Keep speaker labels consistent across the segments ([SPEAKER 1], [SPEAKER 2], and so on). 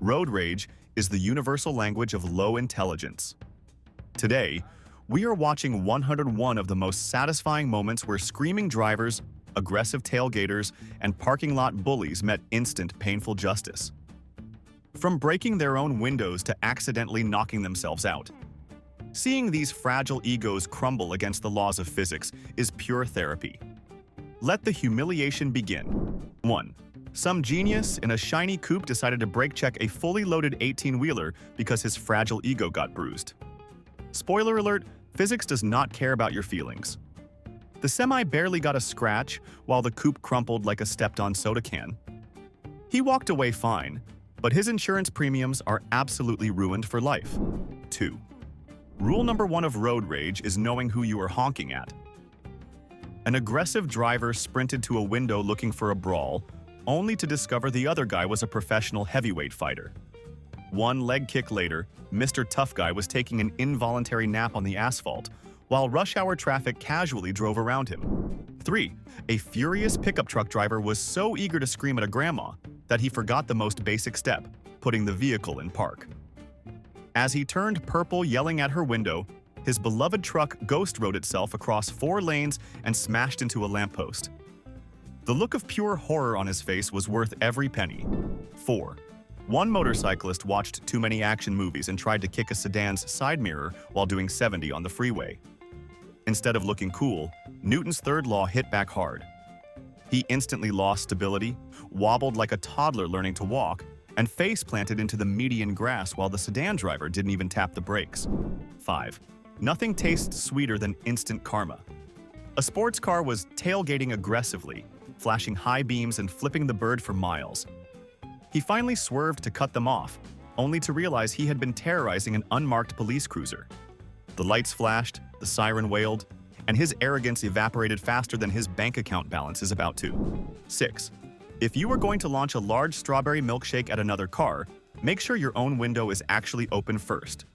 [SPEAKER 1] Road rage is the universal language of low intelligence. Today, we are watching 101 of the most satisfying moments where screaming drivers, aggressive tailgaters, and parking lot bullies met instant, painful justice. From breaking their own windows to accidentally knocking themselves out. Seeing these fragile egos crumble against the laws of physics is pure therapy. Let the humiliation begin. 1. Some genius in a shiny coupe decided to brake check a fully loaded 18-wheeler because his fragile ego got bruised. Spoiler alert, physics does not care about your feelings. The semi barely got a scratch while the coupe crumpled like a stepped-on soda can. He walked away fine, but his insurance premiums are absolutely ruined for life. 2. Rule number 1 of road rage is knowing who you are honking at. An aggressive driver sprinted to a window looking for a brawl, only to discover the other guy was a professional heavyweight fighter. One leg kick later, Mr. Tough Guy was taking an involuntary nap on the asphalt, while rush hour traffic casually drove around him. 3. A furious pickup truck driver was so eager to scream at a grandma that he forgot the most basic step, putting the vehicle in park. As he turned purple yelling at her window, his beloved truck ghost rode itself across 4 lanes and smashed into a lamppost. The look of pure horror on his face was worth every penny. 4. One motorcyclist watched too many action movies and tried to kick a sedan's side mirror while doing 70 on the freeway. Instead of looking cool, Newton's third law hit back hard. He instantly lost stability, wobbled like a toddler learning to walk, and face-planted into the median grass while the sedan driver didn't even tap the brakes. 5. Nothing tastes sweeter than instant karma. A sports car was tailgating aggressively, flashing high beams and flipping the bird for miles. He finally swerved to cut them off, only to realize he had been terrorizing an unmarked police cruiser. The lights flashed, the siren wailed, and his arrogance evaporated faster than his bank account balance is about to. 6. If you are going to launch a large strawberry milkshake at another car, make sure your own window is actually open first.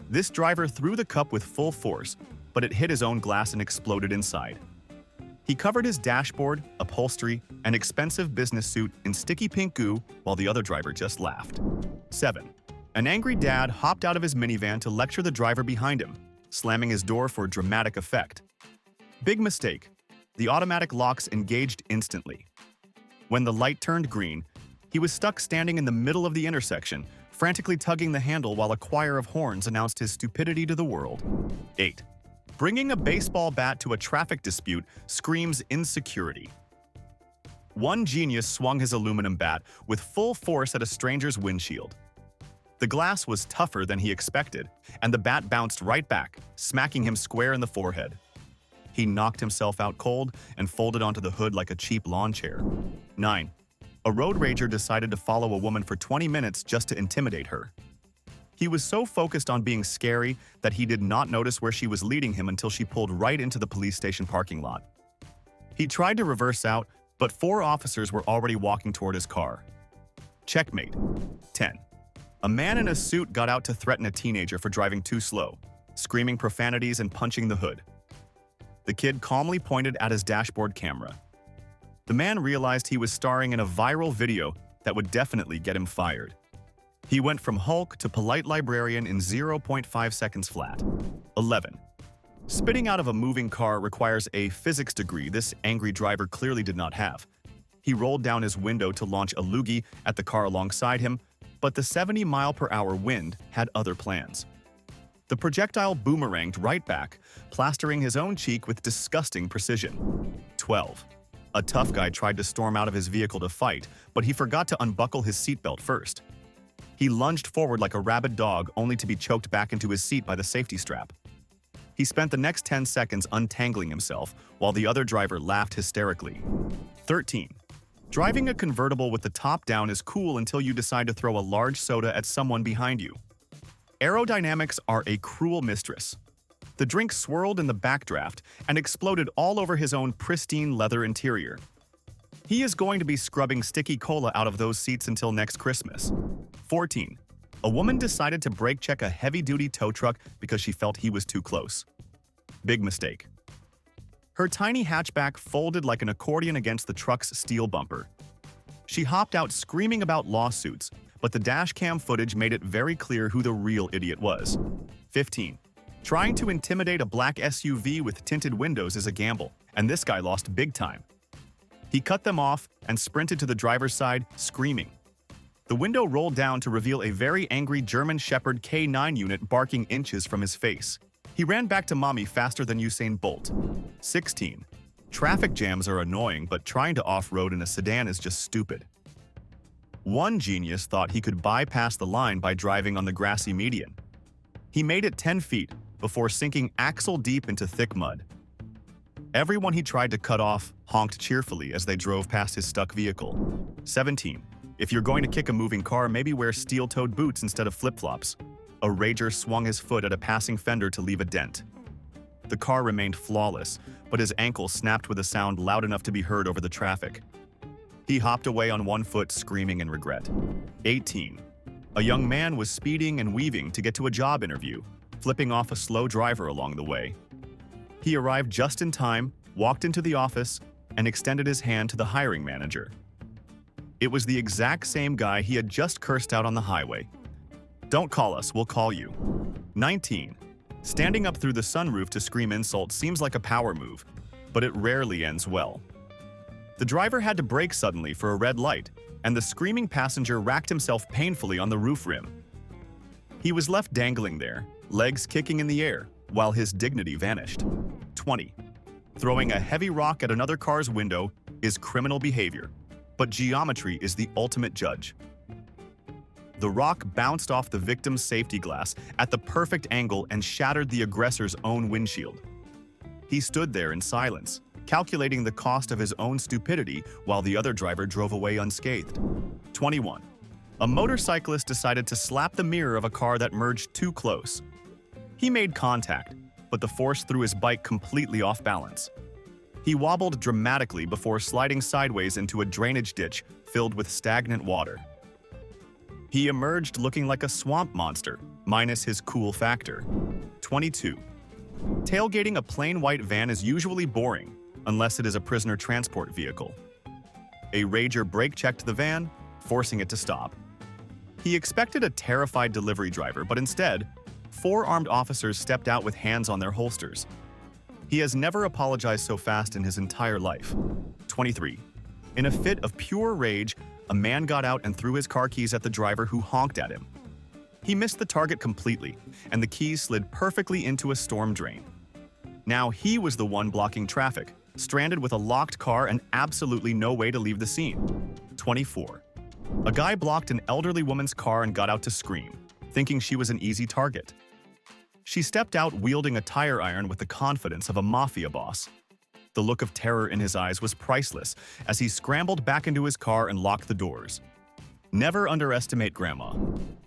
[SPEAKER 1] This driver threw the cup with full force, but it hit his own glass and exploded inside. He covered his dashboard, upholstery, and expensive business suit in sticky pink goo while the other driver just laughed. 7. An angry dad hopped out of his minivan to lecture the driver behind him, slamming his door for dramatic effect. Big mistake. The automatic locks engaged instantly. When the light turned green, he was stuck standing in the middle of the intersection, frantically tugging the handle while a choir of horns announced his stupidity to the world. 8. Bringing a baseball bat to a traffic dispute screams insecurity. One genius swung his aluminum bat with full force at a stranger's windshield. The glass was tougher than he expected, and the bat bounced right back, smacking him square in the forehead. He knocked himself out cold and folded onto the hood like a cheap lawn chair. 9. A road rager decided to follow a woman for 20 minutes just to intimidate her. He was so focused on being scary that he did not notice where she was leading him until she pulled right into the police station parking lot. He tried to reverse out, but 4 officers were already walking toward his car. Checkmate. 10. A man in a suit got out to threaten a teenager for driving too slow, screaming profanities and punching the hood. The kid calmly pointed at his dashboard camera. The man realized he was starring in a viral video that would definitely get him fired. He went from Hulk to polite librarian in 0.5 seconds flat. 11. Spitting out of a moving car requires a physics degree this angry driver clearly did not have. He rolled down his window to launch a loogie at the car alongside him, but the 70-mile-per-hour wind had other plans. The projectile boomeranged right back, plastering his own cheek with disgusting precision. 12. A tough guy tried to storm out of his vehicle to fight, but he forgot to unbuckle his seatbelt first. He lunged forward like a rabid dog only to be choked back into his seat by the safety strap. He spent the next 10 seconds untangling himself, while the other driver laughed hysterically. 13. Driving a convertible with the top down is cool until you decide to throw a large soda at someone behind you. Aerodynamics are a cruel mistress. The drink swirled in the backdraft and exploded all over his own pristine leather interior. He is going to be scrubbing sticky cola out of those seats until next Christmas. 14. A woman decided to brake check a heavy-duty tow truck because she felt he was too close. Big mistake. Her tiny hatchback folded like an accordion against the truck's steel bumper. She hopped out screaming about lawsuits, but the dashcam footage made it very clear who the real idiot was. 15. Trying to intimidate a black SUV with tinted windows is a gamble, and this guy lost big time. He cut them off and sprinted to the driver's side, screaming. The window rolled down to reveal a very angry German Shepherd K9 unit barking inches from his face. He ran back to mommy faster than Usain Bolt. 16. Traffic jams are annoying, but trying to off-road in a sedan is just stupid. One genius thought he could bypass the line by driving on the grassy median. He made it 10 feet before sinking axle-deep into thick mud. Everyone he tried to cut off honked cheerfully as they drove past his stuck vehicle. 17. If you're going to kick a moving car, maybe wear steel-toed boots instead of flip-flops. A rager swung his foot at a passing fender to leave a dent. The car remained flawless, but his ankle snapped with a sound loud enough to be heard over the traffic. He hopped away on one foot, screaming in regret. 18. A young man was speeding and weaving to get to a job interview, flipping off a slow driver along the way. He arrived just in time, walked into the office, and extended his hand to the hiring manager. It was the exact same guy he had just cursed out on the highway. Don't call us, we'll call you. 19. Standing up through the sunroof to scream insults seems like a power move, but it rarely ends well. The driver had to brake suddenly for a red light, and the screaming passenger racked himself painfully on the roof rim. He was left dangling there, legs kicking in the air, while his dignity vanished. 20. Throwing a heavy rock at another car's window is criminal behavior, but geometry is the ultimate judge. The rock bounced off the victim's safety glass at the perfect angle and shattered the aggressor's own windshield. He stood there in silence, calculating the cost of his own stupidity while the other driver drove away unscathed. 21. A motorcyclist decided to slap the mirror of a car that merged too close. He made contact, but the force threw his bike completely off balance. He wobbled dramatically before sliding sideways into a drainage ditch filled with stagnant water. He emerged looking like a swamp monster, minus his cool factor. 22. Tailgating a plain white van is usually boring, unless it is a prisoner transport vehicle. A rager brake-checked the van, forcing it to stop. He expected a terrified delivery driver, but instead, 4 armed officers stepped out with hands on their holsters. He has never apologized so fast in his entire life. 23. In a fit of pure rage, a man got out and threw his car keys at the driver who honked at him. He missed the target completely, and the keys slid perfectly into a storm drain. Now he was the one blocking traffic, stranded with a locked car and absolutely no way to leave the scene. 24. A guy blocked an elderly woman's car and got out to scream, thinking she was an easy target. She stepped out wielding a tire iron with the confidence of a mafia boss. The look of terror in his eyes was priceless as he scrambled back into his car and locked the doors. Never underestimate Grandma.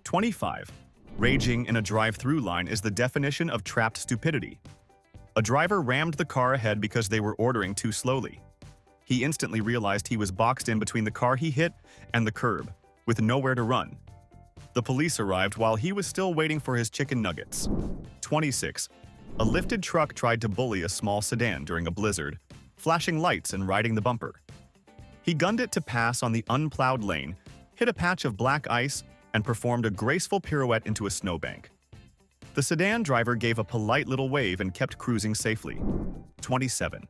[SPEAKER 1] 25. Raging in a drive-through line is the definition of trapped stupidity. A driver rammed the car ahead because they were ordering too slowly. He instantly realized he was boxed in between the car he hit and the curb, with nowhere to run. The police arrived while he was still waiting for his chicken nuggets. 26. A lifted truck tried to bully a small sedan during a blizzard, flashing lights and riding the bumper. He gunned it to pass on the unplowed lane, hit a patch of black ice, and performed a graceful pirouette into a snowbank. The sedan driver gave a polite little wave and kept cruising safely. 27.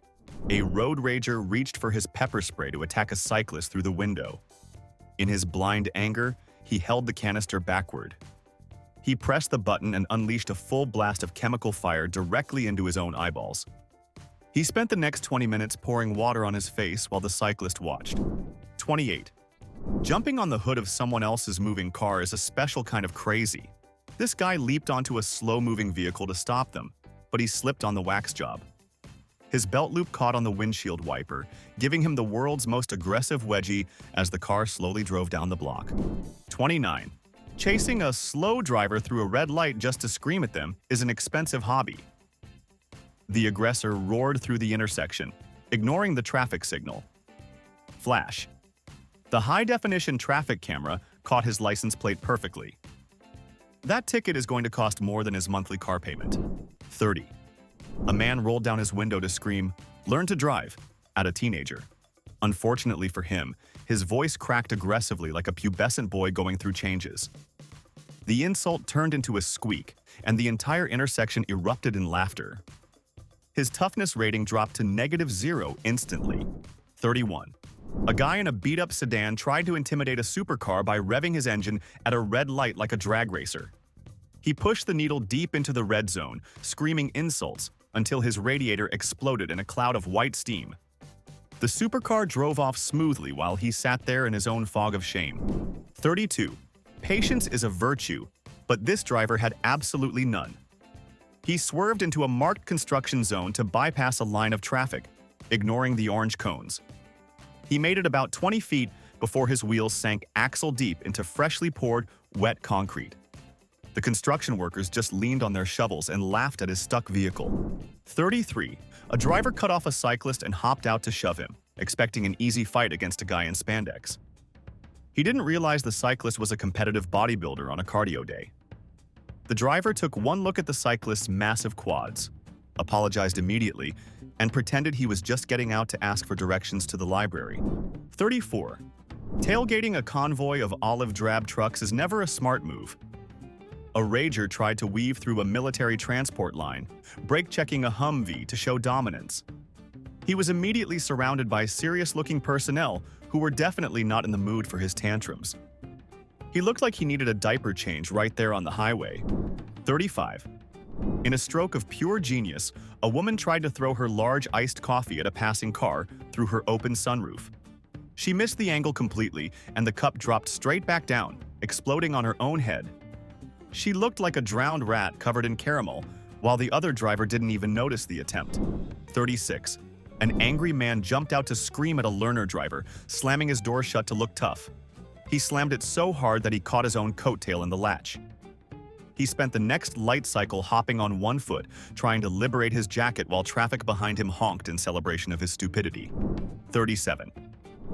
[SPEAKER 1] A road rager reached for his pepper spray to attack a cyclist through the window. In his blind anger, he held the canister backward. He pressed the button and unleashed a full blast of chemical fire directly into his own eyeballs. He spent the next 20 minutes pouring water on his face while the cyclist watched. 28. Jumping on the hood of someone else's moving car is a special kind of crazy. This guy leaped onto a slow-moving vehicle to stop them, but he slipped on the wax job. His belt loop caught on the windshield wiper, giving him the world's most aggressive wedgie as the car slowly drove down the block. 29. Chasing a slow driver through a red light just to scream at them is an expensive hobby. The aggressor roared through the intersection, ignoring the traffic signal. Flash. The high-definition traffic camera caught his license plate perfectly. That ticket is going to cost more than his monthly car payment. 30. A man rolled down his window to scream, "Learn to drive," at a teenager. Unfortunately for him, his voice cracked aggressively like a pubescent boy going through changes. The insult turned into a squeak, and the entire intersection erupted in laughter. His toughness rating dropped to -0 instantly. 31. A guy in a beat-up sedan tried to intimidate a supercar by revving his engine at a red light like a drag racer. He pushed the needle deep into the red zone, screaming insults, until his radiator exploded in a cloud of white steam. The supercar drove off smoothly while he sat there in his own fog of shame. 32. Patience is a virtue, but this driver had absolutely none. He swerved into a marked construction zone to bypass a line of traffic, ignoring the orange cones. He made it about 20 feet before his wheels sank axle-deep into freshly poured, wet concrete. The construction workers just leaned on their shovels and laughed at his stuck vehicle. 33. A driver cut off a cyclist and hopped out to shove him, expecting an easy fight against a guy in spandex. He didn't realize the cyclist was a competitive bodybuilder on a cardio day. The driver took one look at the cyclist's massive quads, apologized immediately, and pretended he was just getting out to ask for directions to the library. 34. Tailgating a convoy of olive drab trucks is never a smart move. A rager tried to weave through a military transport line, brake-checking a Humvee to show dominance. He was immediately surrounded by serious-looking personnel who were definitely not in the mood for his tantrums. He looked like he needed a diaper change right there on the highway. 35. In a stroke of pure genius, a woman tried to throw her large iced coffee at a passing car through her open sunroof. She missed the angle completely, and the cup dropped straight back down, exploding on her own head. She looked like a drowned rat covered in caramel, while the other driver didn't even notice the attempt. 36. An angry man jumped out to scream at a learner driver, slamming his door shut to look tough. He slammed it so hard that he caught his own coattail in the latch. He spent the next light cycle hopping on one foot, trying to liberate his jacket while traffic behind him honked in celebration of his stupidity. 37.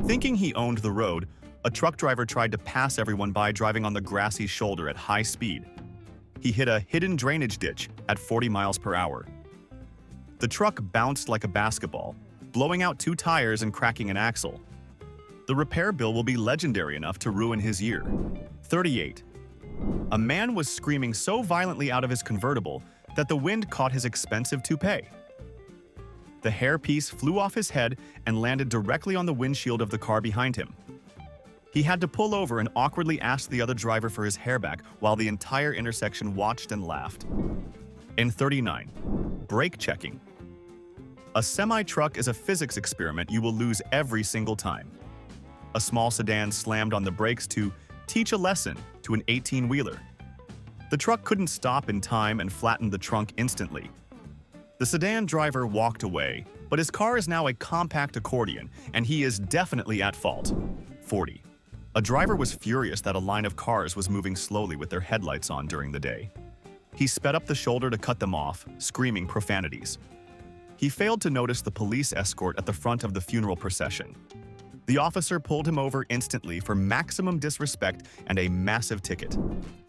[SPEAKER 1] Thinking he owned the road, a truck driver tried to pass everyone by driving on the grassy shoulder at high speed. He hit a hidden drainage ditch at 40 miles per hour. The truck bounced like a basketball, blowing out 2 tires and cracking an axle. The repair bill will be legendary enough to ruin his year. 38. A man was screaming so violently out of his convertible that the wind caught his expensive toupee. The hairpiece flew off his head and landed directly on the windshield of the car behind him. He had to pull over and awkwardly ask the other driver for his hair back while the entire intersection watched and laughed. In 39. Brake checking. A semi-truck is a physics experiment you will lose every single time. A small sedan slammed on the brakes to teach a lesson to an 18-wheeler. The truck couldn't stop in time and flattened the trunk instantly. The sedan driver walked away, but his car is now a compact accordion, and he is definitely at fault. 40. A driver was furious that a line of cars was moving slowly with their headlights on during the day. He sped up the shoulder to cut them off, screaming profanities. He failed to notice the police escort at the front of the funeral procession. The officer pulled him over instantly for maximum disrespect and a massive ticket.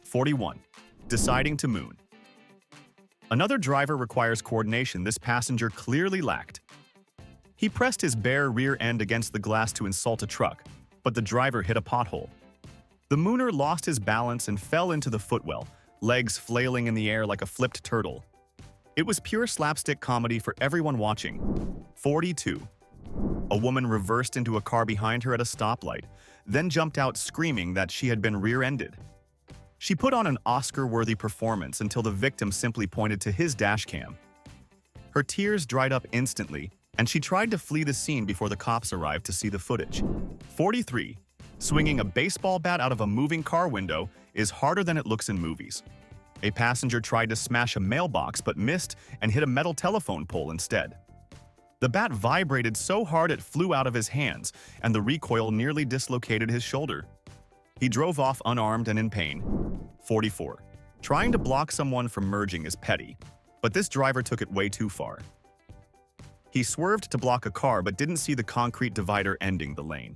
[SPEAKER 1] 41. Deciding to moon. Another driver requires coordination this passenger clearly lacked. He pressed his bare rear end against the glass to insult a truck, but the driver hit a pothole. The mooner lost his balance and fell into the footwell, legs flailing in the air like a flipped turtle. It was pure slapstick comedy for everyone watching. 42. A woman reversed into a car behind her at a stoplight, then jumped out screaming that she had been rear-ended. She put on an Oscar-worthy performance until the victim simply pointed to his dashcam. Her tears dried up instantly, and she tried to flee the scene before the cops arrived to see the footage. 43. Swinging a baseball bat out of a moving car window is harder than it looks in movies. A passenger tried to smash a mailbox but missed and hit a metal telephone pole instead. The bat vibrated so hard it flew out of his hands, and the recoil nearly dislocated his shoulder. He drove off unarmed and in pain. 44. Trying to block someone from merging is petty, but this driver took it way too far. He swerved to block a car but didn't see the concrete divider ending the lane.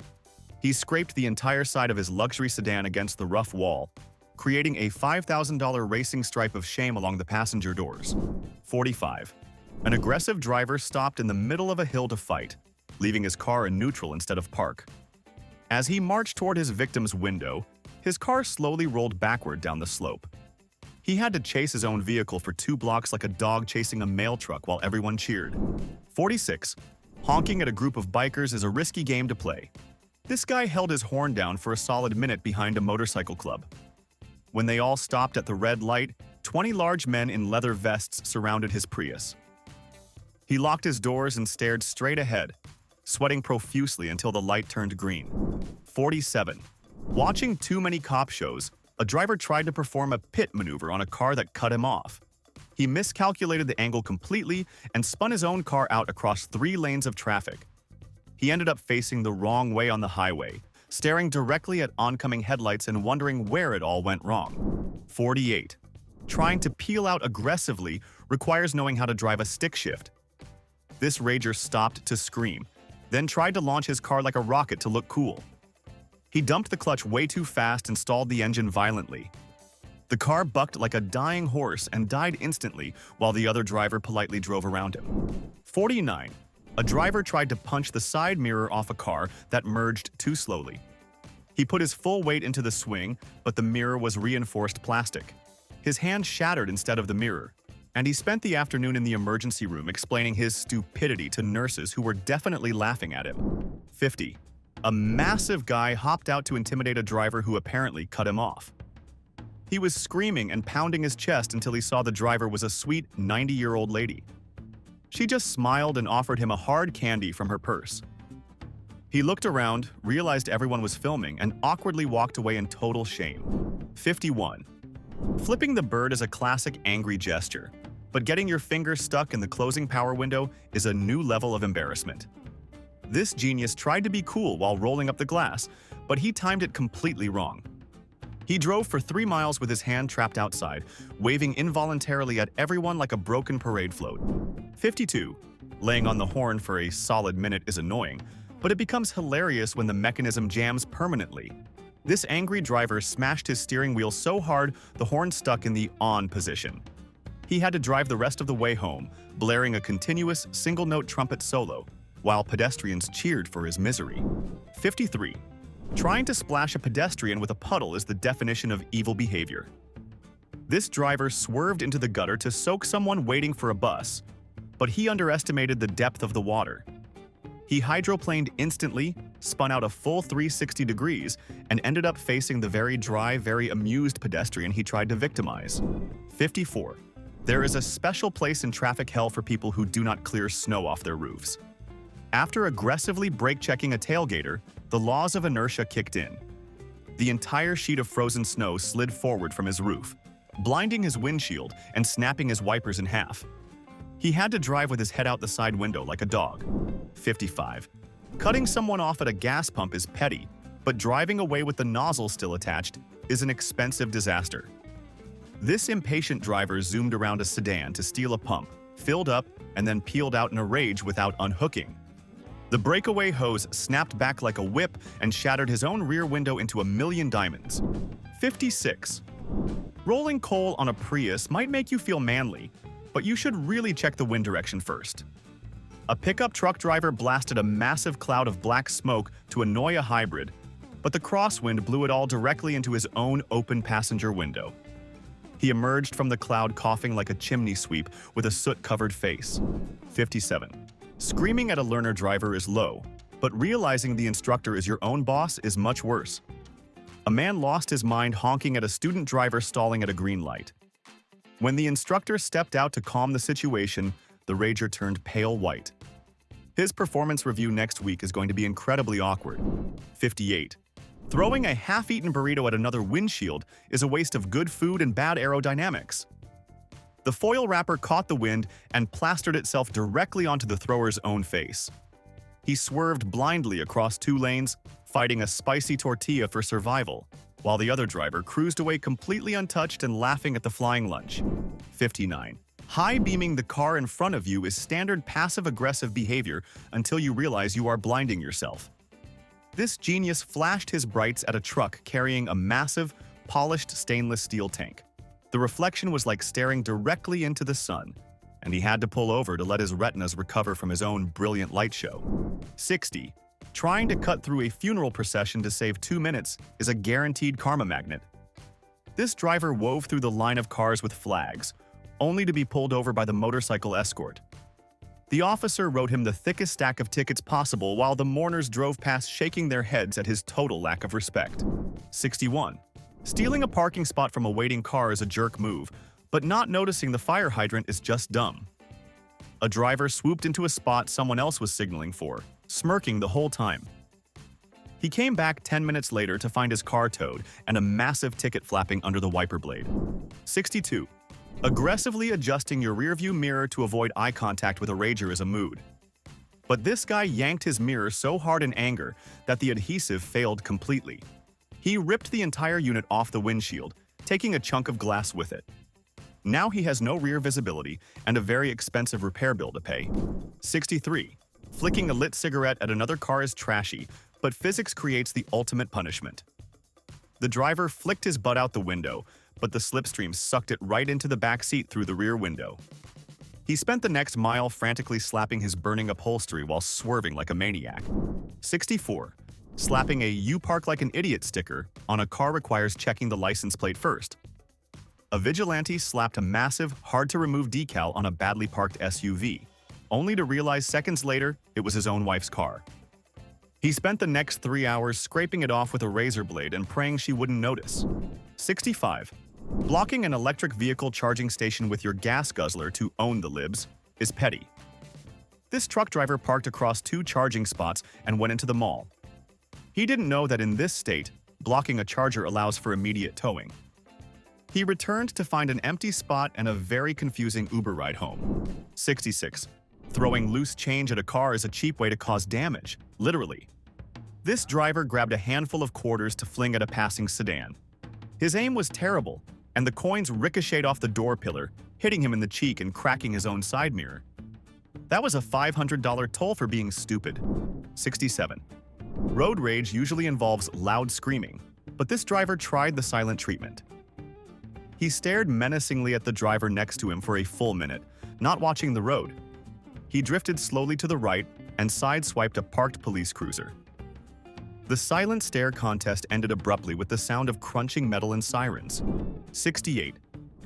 [SPEAKER 1] He scraped the entire side of his luxury sedan against the rough wall, creating a $5,000 racing stripe of shame along the passenger doors. 45. An aggressive driver stopped in the middle of a hill to fight. leaving his car in neutral instead of park. As he marched toward his victim's window, his car slowly rolled backward down the slope. He had to chase his own vehicle for 2 blocks like a dog chasing a mail truck while everyone cheered. 46. Honking at a group of bikers is a risky game to play. This guy held his horn down for a solid minute behind a motorcycle club. When they all stopped at the red light, 20 large men in leather vests surrounded his Prius. He locked his doors and stared straight ahead, sweating profusely until the light turned green. 47. Watching too many cop shows, a driver tried to perform a pit maneuver on a car that cut him off. He miscalculated the angle completely and spun his own car out across 3 lanes of traffic. He ended up facing the wrong way on the highway, staring directly at oncoming headlights and wondering where it all went wrong. 48. Trying to peel out aggressively requires knowing how to drive a stick shift. This rager stopped to scream, then tried to launch his car like a rocket to look cool. He dumped the clutch way too fast and stalled the engine violently. The car bucked like a dying horse and died instantly while the other driver politely drove around him. 49. A driver tried to punch the side mirror off a car that merged too slowly. He put his full weight into the swing, but the mirror was reinforced plastic. His hand shattered instead of the mirror, and he spent the afternoon in the emergency room explaining his stupidity to nurses who were definitely laughing at him. 50. A massive guy hopped out to intimidate a driver who apparently cut him off. He was screaming and pounding his chest until he saw the driver was a sweet 90-year-old lady. She just smiled and offered him a hard candy from her purse. He looked around, realized everyone was filming, and awkwardly walked away in total shame. 51. Flipping the bird is a classic angry gesture, but getting your finger stuck in the closing power window is a new level of embarrassment. This genius tried to be cool while rolling up the glass, but he timed it completely wrong. He drove for 3 miles with his hand trapped outside, waving involuntarily at everyone like a broken parade float. 52. Laying on the horn for a solid minute is annoying, but it becomes hilarious when the mechanism jams permanently. This angry driver smashed his steering wheel so hard the horn stuck in the on position. He had to drive the rest of the way home, blaring a continuous single-note trumpet solo, while pedestrians cheered for his misery. 53. Trying to splash a pedestrian with a puddle is the definition of evil behavior. This driver swerved into the gutter to soak someone waiting for a bus, but he underestimated the depth of the water. He hydroplaned instantly, spun out a full 360 degrees, and ended up facing the very dry, very amused pedestrian he tried to victimize. 54. There is a special place in traffic hell for people who do not clear snow off their roofs. After aggressively brake-checking a tailgater, the laws of inertia kicked in. The entire sheet of frozen snow slid forward from his roof, blinding his windshield and snapping his wipers in half. He had to drive with his head out the side window like a dog. 55. Cutting someone off at a gas pump is petty, but driving away with the nozzle still attached is an expensive disaster. This impatient driver zoomed around a sedan to steal a pump, filled up, and then peeled out in a rage without unhooking. The breakaway hose snapped back like a whip and shattered his own rear window into a million diamonds. 56. Rolling coal on a Prius might make you feel manly, but you should really check the wind direction first. A pickup truck driver blasted a massive cloud of black smoke to annoy a hybrid, but the crosswind blew it all directly into his own open passenger window. He emerged from the cloud coughing like a chimney sweep with a soot-covered face. 57. Screaming at a learner driver is low, but realizing the instructor is your own boss is much worse. A man lost his mind honking at a student driver stalling at a green light. When the instructor stepped out to calm the situation, the rager turned pale white. His performance review next week is going to be incredibly awkward. 58. Throwing a half-eaten burrito at another windshield is a waste of good food and bad aerodynamics. The foil wrapper caught the wind and plastered itself directly onto the thrower's own face. He swerved blindly across 2 lanes, fighting a spicy tortilla for survival, while the other driver cruised away completely untouched and laughing at the flying lunch. 59. High-beaming the car in front of you is standard passive-aggressive behavior until you realize you are blinding yourself. This genius flashed his brights at a truck carrying a massive, polished stainless steel tank. The reflection was like staring directly into the sun. and he had to pull over to let his retinas recover from his own brilliant light show. 60. Trying to cut through a funeral procession to save 2 minutes is a guaranteed karma magnet. This driver wove through the line of cars with flags, only to be pulled over by the motorcycle escort. The officer wrote him the thickest stack of tickets possible while the mourners drove past shaking their heads at his total lack of respect. 61. Stealing a parking spot from a waiting car is a jerk move, but not noticing the fire hydrant is just dumb. A driver swooped into a spot someone else was signaling for, smirking the whole time. He came back 10 minutes later to find his car towed and a massive ticket flapping under the wiper blade. 62. Aggressively adjusting your rearview mirror to avoid eye contact with a rager is a mood. But this guy yanked his mirror so hard in anger that the adhesive failed completely. He ripped the entire unit off the windshield, taking a chunk of glass with it. Now he has no rear visibility and a very expensive repair bill to pay. 63. Flicking a lit cigarette at another car is trashy, but physics creates the ultimate punishment. The driver flicked his butt out the window, but the slipstream sucked it right into the back seat through the rear window. He spent the next mile frantically slapping his burning upholstery while swerving like a maniac. 64. Slapping a "You park like an idiot" sticker on a car requires checking the license plate first. A vigilante slapped a massive, hard-to-remove decal on a badly parked SUV, only to realize seconds later it was his own wife's car. He spent the next 3 hours scraping it off with a razor blade and praying she wouldn't notice. 65. Blocking an electric vehicle charging station with your gas guzzler to own the libs is petty. This truck driver parked across 2 charging spots and went into the mall. He didn't know that in this state, blocking a charger allows for immediate towing. He returned to find an empty spot and a very confusing Uber ride home. 66. Throwing loose change at a car is a cheap way to cause damage, literally. This driver grabbed a handful of quarters to fling at a passing sedan. His aim was terrible, and the coins ricocheted off the door pillar, hitting him in the cheek and cracking his own side mirror. That was a $500 toll for being stupid. 67. Road rage usually involves loud screaming, but this driver tried the silent treatment. He stared menacingly at the driver next to him for a full minute, not watching the road. He drifted slowly to the right and sideswiped a parked police cruiser. The silent stare contest ended abruptly with the sound of crunching metal and sirens. 68.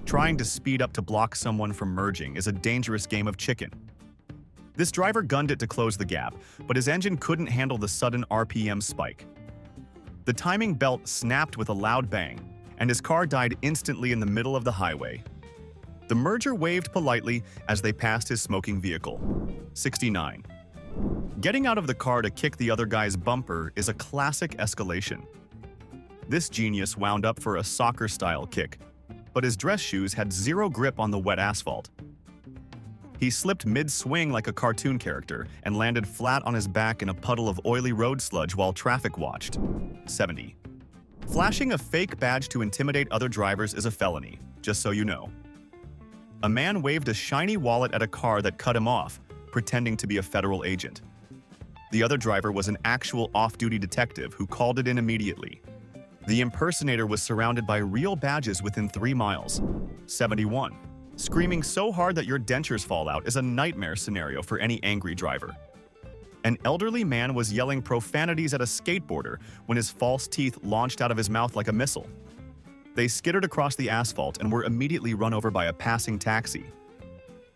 [SPEAKER 1] Trying to speed up to block someone from merging is a dangerous game of chicken. This driver gunned it to close the gap, but his engine couldn't handle the sudden RPM spike. The timing belt snapped with a loud bang, and his car died instantly in the middle of the highway. The merger waved politely as they passed his smoking vehicle. 69. Getting out of the car to kick the other guy's bumper is a classic escalation. This genius wound up for a soccer-style kick, but his dress shoes had zero grip on the wet asphalt. He slipped mid-swing like a cartoon character and landed flat on his back in a puddle of oily road sludge while traffic watched. 70. Flashing a fake badge to intimidate other drivers is a felony, just so you know. A man waved a shiny wallet at a car that cut him off, pretending to be a federal agent. The other driver was an actual off-duty detective who called it in immediately. The impersonator was surrounded by real badges within 3 miles. 71. Screaming so hard that your dentures fall out is a nightmare scenario for any angry driver. An elderly man was yelling profanities at a skateboarder when his false teeth launched out of his mouth like a missile. They skittered across the asphalt and were immediately run over by a passing taxi.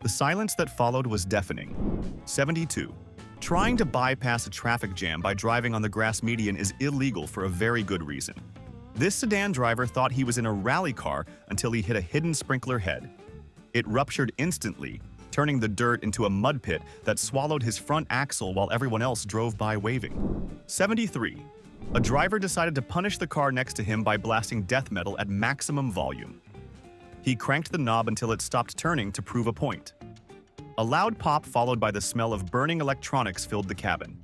[SPEAKER 1] The silence that followed was deafening. 72. Trying to bypass a traffic jam by driving on the grass median is illegal for a very good reason. This sedan driver thought he was in a rally car until he hit a hidden sprinkler head. It ruptured instantly, turning the dirt into a mud pit that swallowed his front axle while everyone else drove by waving. 73. A driver decided to punish the car next to him by blasting death metal at maximum volume. He cranked the knob until it stopped turning to prove a point. A loud pop followed by the smell of burning electronics filled the cabin.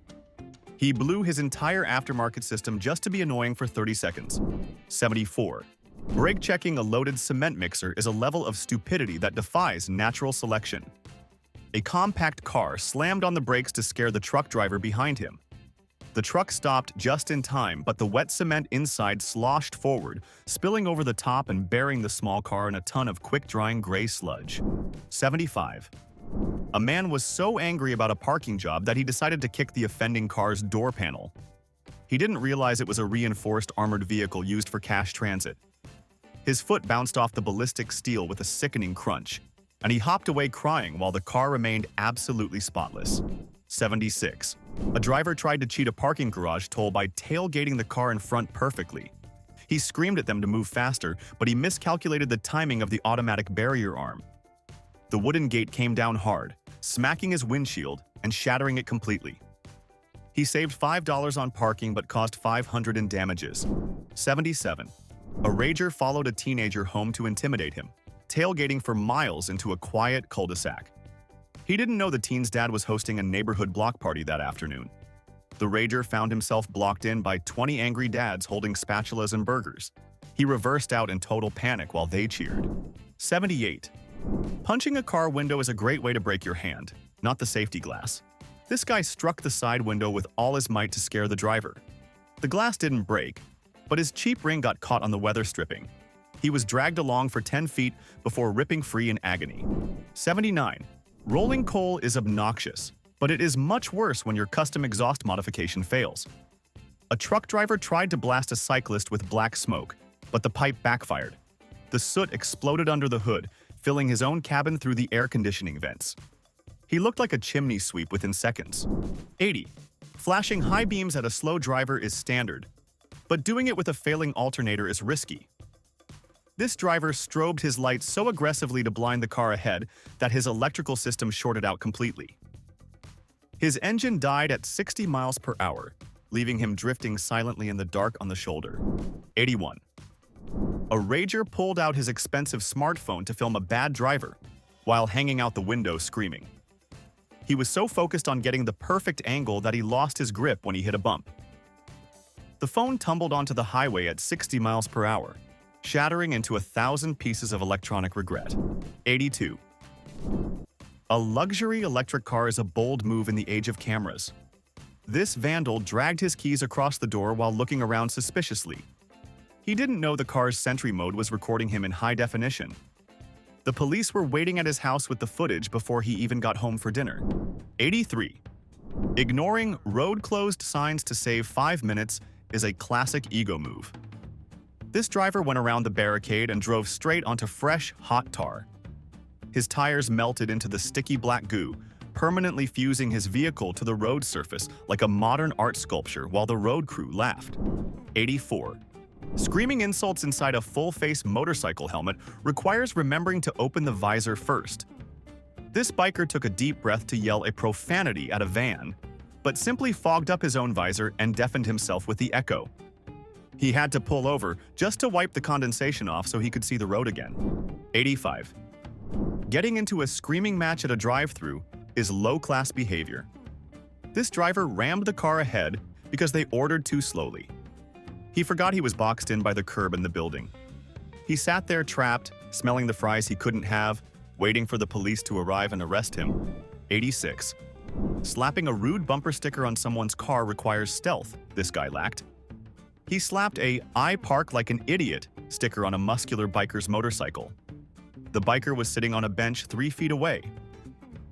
[SPEAKER 1] He blew his entire aftermarket system just to be annoying for 30 seconds. 74. Brake checking a loaded cement mixer is a level of stupidity that defies natural selection. A compact car slammed on the brakes to scare the truck driver behind him. The truck stopped just in time, but the wet cement inside sloshed forward, spilling over the top and burying the small car in a ton of quick-drying gray sludge. 75. A man was so angry about a parking job that he decided to kick the offending car's door panel. He didn't realize it was a reinforced armored vehicle used for cash transit. His foot bounced off the ballistic steel with a sickening crunch, and he hopped away crying while the car remained absolutely spotless. 76. A driver tried to cheat a parking garage toll by tailgating the car in front perfectly. He screamed at them to move faster, but he miscalculated the timing of the automatic barrier arm. The wooden gate came down hard, smacking his windshield and shattering it completely. He saved $5 on parking but caused $500 in damages. 77. A rager followed a teenager home to intimidate him, tailgating for miles into a quiet cul-de-sac. He didn't know the teen's dad was hosting a neighborhood block party that afternoon. The rager found himself blocked in by 20 angry dads holding spatulas and burgers. He reversed out in total panic while they cheered. 78. Punching a car window is a great way to break your hand, not the safety glass. This guy struck the side window with all his might to scare the driver. The glass didn't break, but his cheap ring got caught on the weather stripping. He was dragged along for 10 feet before ripping free in agony. 79. Rolling coal is obnoxious, but it is much worse when your custom exhaust modification fails. A truck driver tried to blast a cyclist with black smoke, but the pipe backfired. The soot exploded under the hood, filling his own cabin through the air conditioning vents. He looked like a chimney sweep within seconds. 80. Flashing high beams at a slow driver is standard, but doing it with a failing alternator is risky. This driver strobed his lights so aggressively to blind the car ahead that his electrical system shorted out completely. His engine died at 60 miles per hour, leaving him drifting silently in the dark on the shoulder. 81. A rager pulled out his expensive smartphone to film a bad driver while hanging out the window screaming. He was so focused on getting the perfect angle that he lost his grip when he hit a bump. The phone tumbled onto the highway at 60 miles per hour, shattering into 1,000 pieces of electronic regret. 82. A luxury electric car is a bold move in the age of cameras. This vandal dragged his keys across the door while looking around suspiciously. He didn't know the car's Sentry mode was recording him in high definition. The police were waiting at his house with the footage before he even got home for dinner. 83. Ignoring road-closed signs to save 5 minutes is a classic ego move. This driver went around the barricade and drove straight onto fresh, hot tar. His tires melted into the sticky black goo, permanently fusing his vehicle to the road surface like a modern art sculpture while the road crew laughed. 84. Screaming insults inside a full-face motorcycle helmet requires remembering to open the visor first. This biker took a deep breath to yell a profanity at a van, but simply fogged up his own visor and deafened himself with the echo. He had to pull over just to wipe the condensation off so he could see the road again. 85. Getting into a screaming match at a drive-thru is low-class behavior. This driver rammed the car ahead because they ordered too slowly. He forgot he was boxed in by the curb in the building. He sat there trapped, smelling the fries he couldn't have, waiting for the police to arrive and arrest him. 86. Slapping a rude bumper sticker on someone's car requires stealth, this guy lacked. He slapped a "I park like an idiot" sticker on a muscular biker's motorcycle. The biker was sitting on a bench 3 feet away.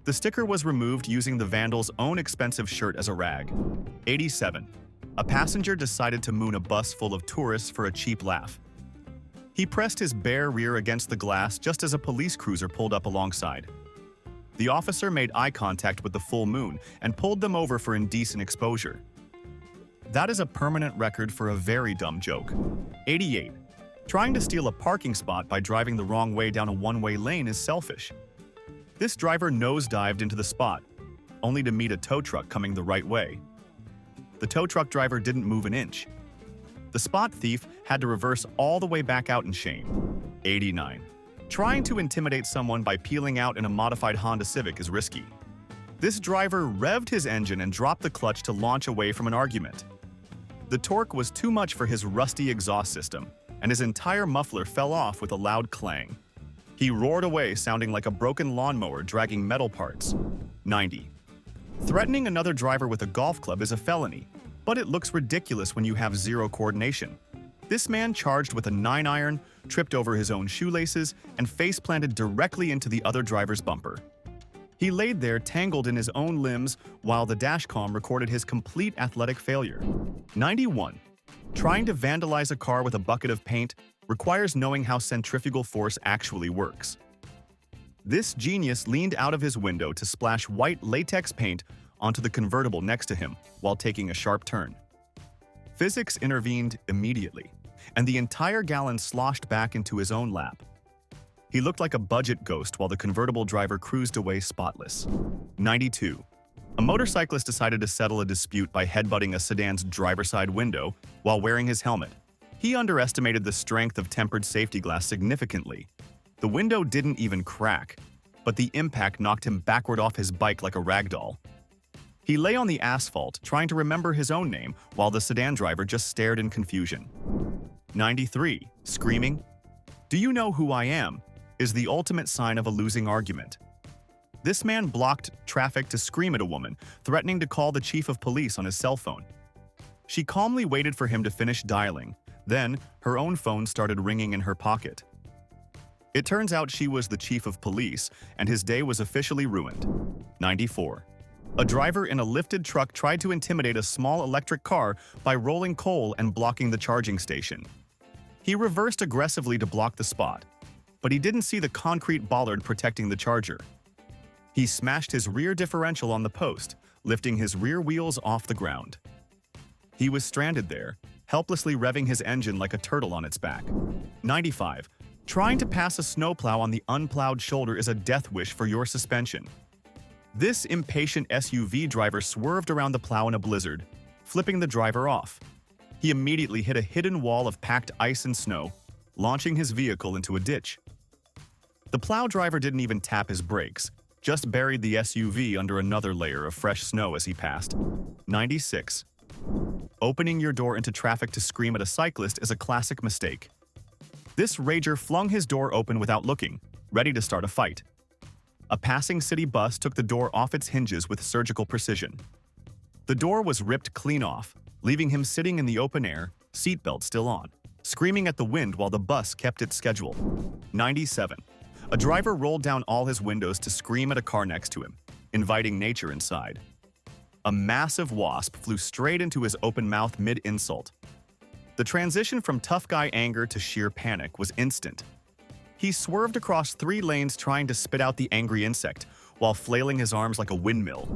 [SPEAKER 1] The sticker was removed using the vandal's own expensive shirt as a rag. 87. A passenger decided to moon a bus full of tourists for a cheap laugh. He pressed his bare rear against the glass just as a police cruiser pulled up alongside. The officer made eye contact with the full moon and pulled them over for indecent exposure. That is a permanent record for a very dumb joke. 88. Trying to steal a parking spot by driving the wrong way down a one-way lane is selfish. This driver nosedived into the spot, only to meet a tow truck coming the right way. The tow truck driver didn't move an inch. The spot thief had to reverse all the way back out in shame. 89. Trying to intimidate someone by peeling out in a modified Honda Civic is risky. This driver revved his engine and dropped the clutch to launch away from an argument. The torque was too much for his rusty exhaust system, and his entire muffler fell off with a loud clang. He roared away, sounding like a broken lawnmower dragging metal parts. 90. Threatening another driver with a golf club is a felony, But it looks ridiculous when you have zero coordination. This man charged with a 9-iron, tripped over his own shoelaces, and face-planted directly into the other driver's bumper. He laid there tangled in his own limbs while the dashcam recorded his complete athletic failure. 91. Trying to vandalize a car with a bucket of paint requires knowing how centrifugal force actually works. This genius leaned out of his window to splash white latex paint onto the convertible next to him while taking a sharp turn. Physics intervened immediately, and the entire gallon sloshed back into his own lap. He looked like a budget ghost while the convertible driver cruised away spotless. 92. A motorcyclist decided to settle a dispute by headbutting a sedan's driver's side window while wearing his helmet. He underestimated the strength of tempered safety glass significantly. The window didn't even crack, but the impact knocked him backward off his bike like a ragdoll. He lay on the asphalt, trying to remember his own name, while the sedan driver just stared in confusion. 93. Screaming, "Do you know who I am?" is the ultimate sign of a losing argument. This man blocked traffic to scream at a woman, threatening to call the chief of police on his cell phone. She calmly waited for him to finish dialing. Then, her own phone started ringing in her pocket. It turns out she was the chief of police, and his day was officially ruined. 94. A driver in a lifted truck tried to intimidate a small electric car by rolling coal and blocking the charging station. He reversed aggressively to block the spot, but he didn't see the concrete bollard protecting the charger. He smashed his rear differential on the post, lifting his rear wheels off the ground. He was stranded there, helplessly revving his engine like a turtle on its back. 95. Trying to pass a snowplow on the unplowed shoulder is a death wish for your suspension. This impatient SUV driver swerved around the plow in a blizzard, flipping the driver off. He immediately hit a hidden wall of packed ice and snow, launching his vehicle into a ditch. The plow driver didn't even tap his brakes, just buried the SUV under another layer of fresh snow as he passed. 96. Opening your door into traffic to scream at a cyclist is a classic mistake. This rager flung his door open without looking, ready to start a fight. A passing city bus took the door off its hinges with surgical precision. The door was ripped clean off, leaving him sitting in the open air, seatbelt still on, screaming at the wind while the bus kept its schedule. 97. A driver rolled down all his windows to scream at a car next to him, inviting nature inside. A massive wasp flew straight into his open mouth mid-insult. The transition from tough guy anger to sheer panic was instant. He swerved across 3 lanes trying to spit out the angry insect, while flailing his arms like a windmill.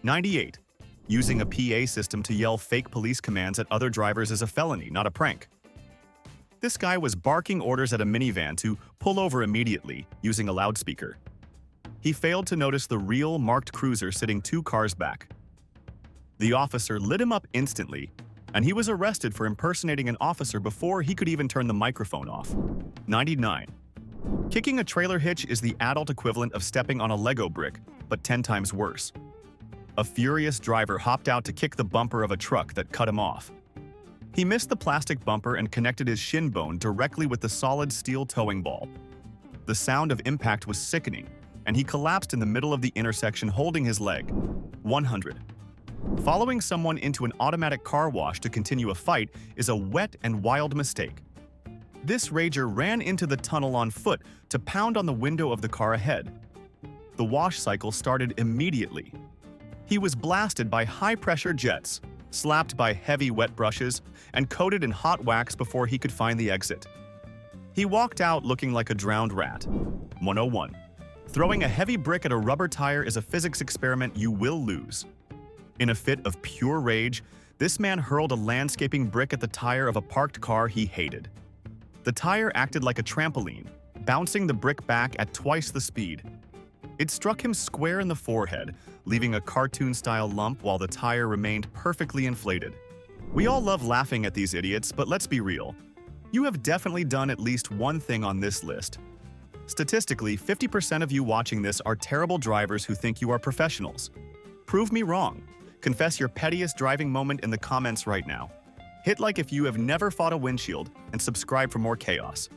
[SPEAKER 1] 98. Using a PA system to yell fake police commands at other drivers is a felony, not a prank. This guy was barking orders at a minivan to pull over immediately, using a loudspeaker. He failed to notice the real marked cruiser sitting 2 cars back. The officer lit him up instantly, and he was arrested for impersonating an officer before he could even turn the microphone off. 99. Kicking a trailer hitch is the adult equivalent of stepping on a Lego brick, but 10 times worse. A furious driver hopped out to kick the bumper of a truck that cut him off. He missed the plastic bumper and connected his shin bone directly with the solid steel towing ball. The sound of impact was sickening, and he collapsed in the middle of the intersection holding his leg. 100. Following someone into an automatic car wash to continue a fight is a wet and wild mistake. This rager ran into the tunnel on foot to pound on the window of the car ahead. The wash cycle started immediately. He was blasted by high-pressure jets, slapped by heavy wet brushes, and coated in hot wax before he could find the exit. He walked out looking like a drowned rat. 101. Throwing a heavy brick at a rubber tire is a physics experiment you will lose. In a fit of pure rage, this man hurled a landscaping brick at the tire of a parked car he hated. The tire acted like a trampoline, bouncing the brick back at twice the speed. It struck him square in the forehead, leaving a cartoon-style lump while the tire remained perfectly inflated. We all love laughing at these idiots, but let's be real. You have definitely done at least one thing on this list. Statistically, 50% of you watching this are terrible drivers who think you are professionals. Prove me wrong. Confess your pettiest driving moment in the comments right now. Hit like if you have never fought a windshield, and subscribe for more chaos.